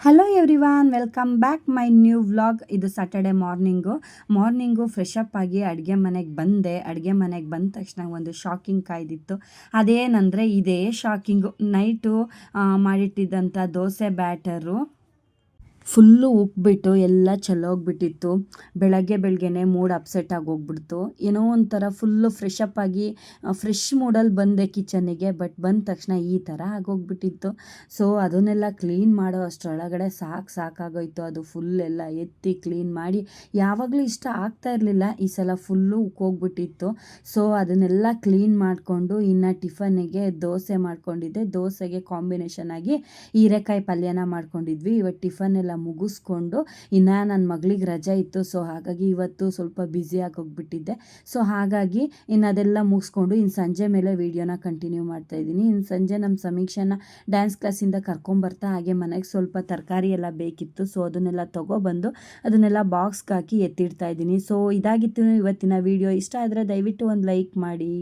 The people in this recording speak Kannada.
Hello everyone, welcome back my new vlog. ಇದು ಸ್ಯಾಟರ್ಡೆ ಮಾರ್ನಿಂಗು ಫ್ರೆಶ್ ಅಪ್ ಆಗಿ ಅಡುಗೆ ಮನೆಗೆ ಬಂದೆ. ಅಡುಗೆ ಮನೆಗೆ ಬಂದ ತಕ್ಷಣ ಒಂದು ಶಾಕಿಂಗ್ ಕಾಯ್ದಿತ್ತು. ಅದೇನಂದರೆ ಇದೇ ಶಾಕಿಂಗು. ನೈಟು ಮಾಡಿಟ್ಟಿದ್ದಂಥ ದೋಸೆ ಬ್ಯಾಟರು ಫುಲ್ಲು ಉಕ್ಬಿಟ್ಟು ಎಲ್ಲ ಚೆಲ್ಲೋಗ್ಬಿಟ್ಟಿತ್ತು. ಬೆಳಗ್ಗೆನೇ ಮೂಡ್ ಅಪ್ಸೆಟ್ ಆಗಿ ಹೋಗ್ಬಿಡ್ತು. ಏನೋ ಒಂಥರ ಫುಲ್ಲು ಫ್ರೆಶ್ ಅಪ್ ಆಗಿ ಫ್ರೆಶ್ ಮೂಡಲ್ಲಿ ಬಂದೆ ಕಿಚನ್ನಿಗೆ. ಬಟ್ ಬಂದ ತಕ್ಷಣ ಈ ಥರ ಆಗೋಗ್ಬಿಟ್ಟಿತ್ತು. ಸೊ ಅದನ್ನೆಲ್ಲ ಕ್ಲೀನ್ ಮಾಡೋ ಅಷ್ಟರೊಳಗಡೆ ಸಾಕಾಗೋಯ್ತು. ಅದು ಫುಲ್ಲೆಲ್ಲ ಎತ್ತಿ ಕ್ಲೀನ್ ಮಾಡಿ ಯಾವಾಗಲೂ ಇಷ್ಟ ಆಗ್ತಾ ಇರಲಿಲ್ಲ. ಈ ಸಲ ಫುಲ್ಲು ಉಕ್ಕೋಗ್ಬಿಟ್ಟಿತ್ತು. ಸೊ ಅದನ್ನೆಲ್ಲ ಕ್ಲೀನ್ ಮಾಡಿಕೊಂಡು ಇನ್ನು ಟಿಫನ್ನಿಗೆ ದೋಸೆ ಮಾಡ್ಕೊಂಡಿದ್ದೆ. ದೋಸೆಗೆ ಕಾಂಬಿನೇಷನ್ ಆಗಿ ಹೀರೆಕಾಯಿ ಪಲ್ಯನ ಮಾಡ್ಕೊಂಡಿದ್ವಿ. ಇವತ್ತು ಟಿಫನ್ ಎಲ್ಲ ಮುಗಿಸ್ಕೊಂಡು ಇನ್ನು ನನ್ನ ಮಗಳಿಗೆ ರಜೆ ಇತ್ತು. ಸೊ ಹಾಗಾಗಿ ಇವತ್ತು ಸ್ವಲ್ಪ ಬ್ಯುಸಿಯಾಗಿ ಹೋಗ್ಬಿಟ್ಟಿದ್ದೆ. ಸೊ ಹಾಗಾಗಿ ಇನ್ನು ಅದೆಲ್ಲ ಮುಗಿಸ್ಕೊಂಡು ಇನ್ನು ಸಂಜೆ ಮೇಲೆ ವೀಡಿಯೋನ ಕಂಟಿನ್ಯೂ ಮಾಡ್ತಾಯಿದ್ದೀನಿ. ಇನ್ನು ಸಂಜೆ ನಮ್ಮ ಸಮೀಕ್ಷೆನ ಡ್ಯಾನ್ಸ್ ಕ್ಲಾಸಿಂದ ಕರ್ಕೊಂಬರ್ತಾ ಹಾಗೆ ಮನೆಗೆ ಸ್ವಲ್ಪ ತರಕಾರಿ ಎಲ್ಲ ಬೇಕಿತ್ತು. ಸೊ ಅದನ್ನೆಲ್ಲ ತೊಗೊಬಂದು ಅದನ್ನೆಲ್ಲ ಬಾಕ್ಸ್ಗೆ ಹಾಕಿ ಎತ್ತಿಡ್ತಾ ಇದ್ದೀನಿ. ಸೊ ಇದಾಗಿತ್ತು ಇವತ್ತಿನ ವೀಡಿಯೋ. ಇಷ್ಟ ಆದರೆ ದಯವಿಟ್ಟು ಒಂದು ಲೈಕ್ ಮಾಡಿ.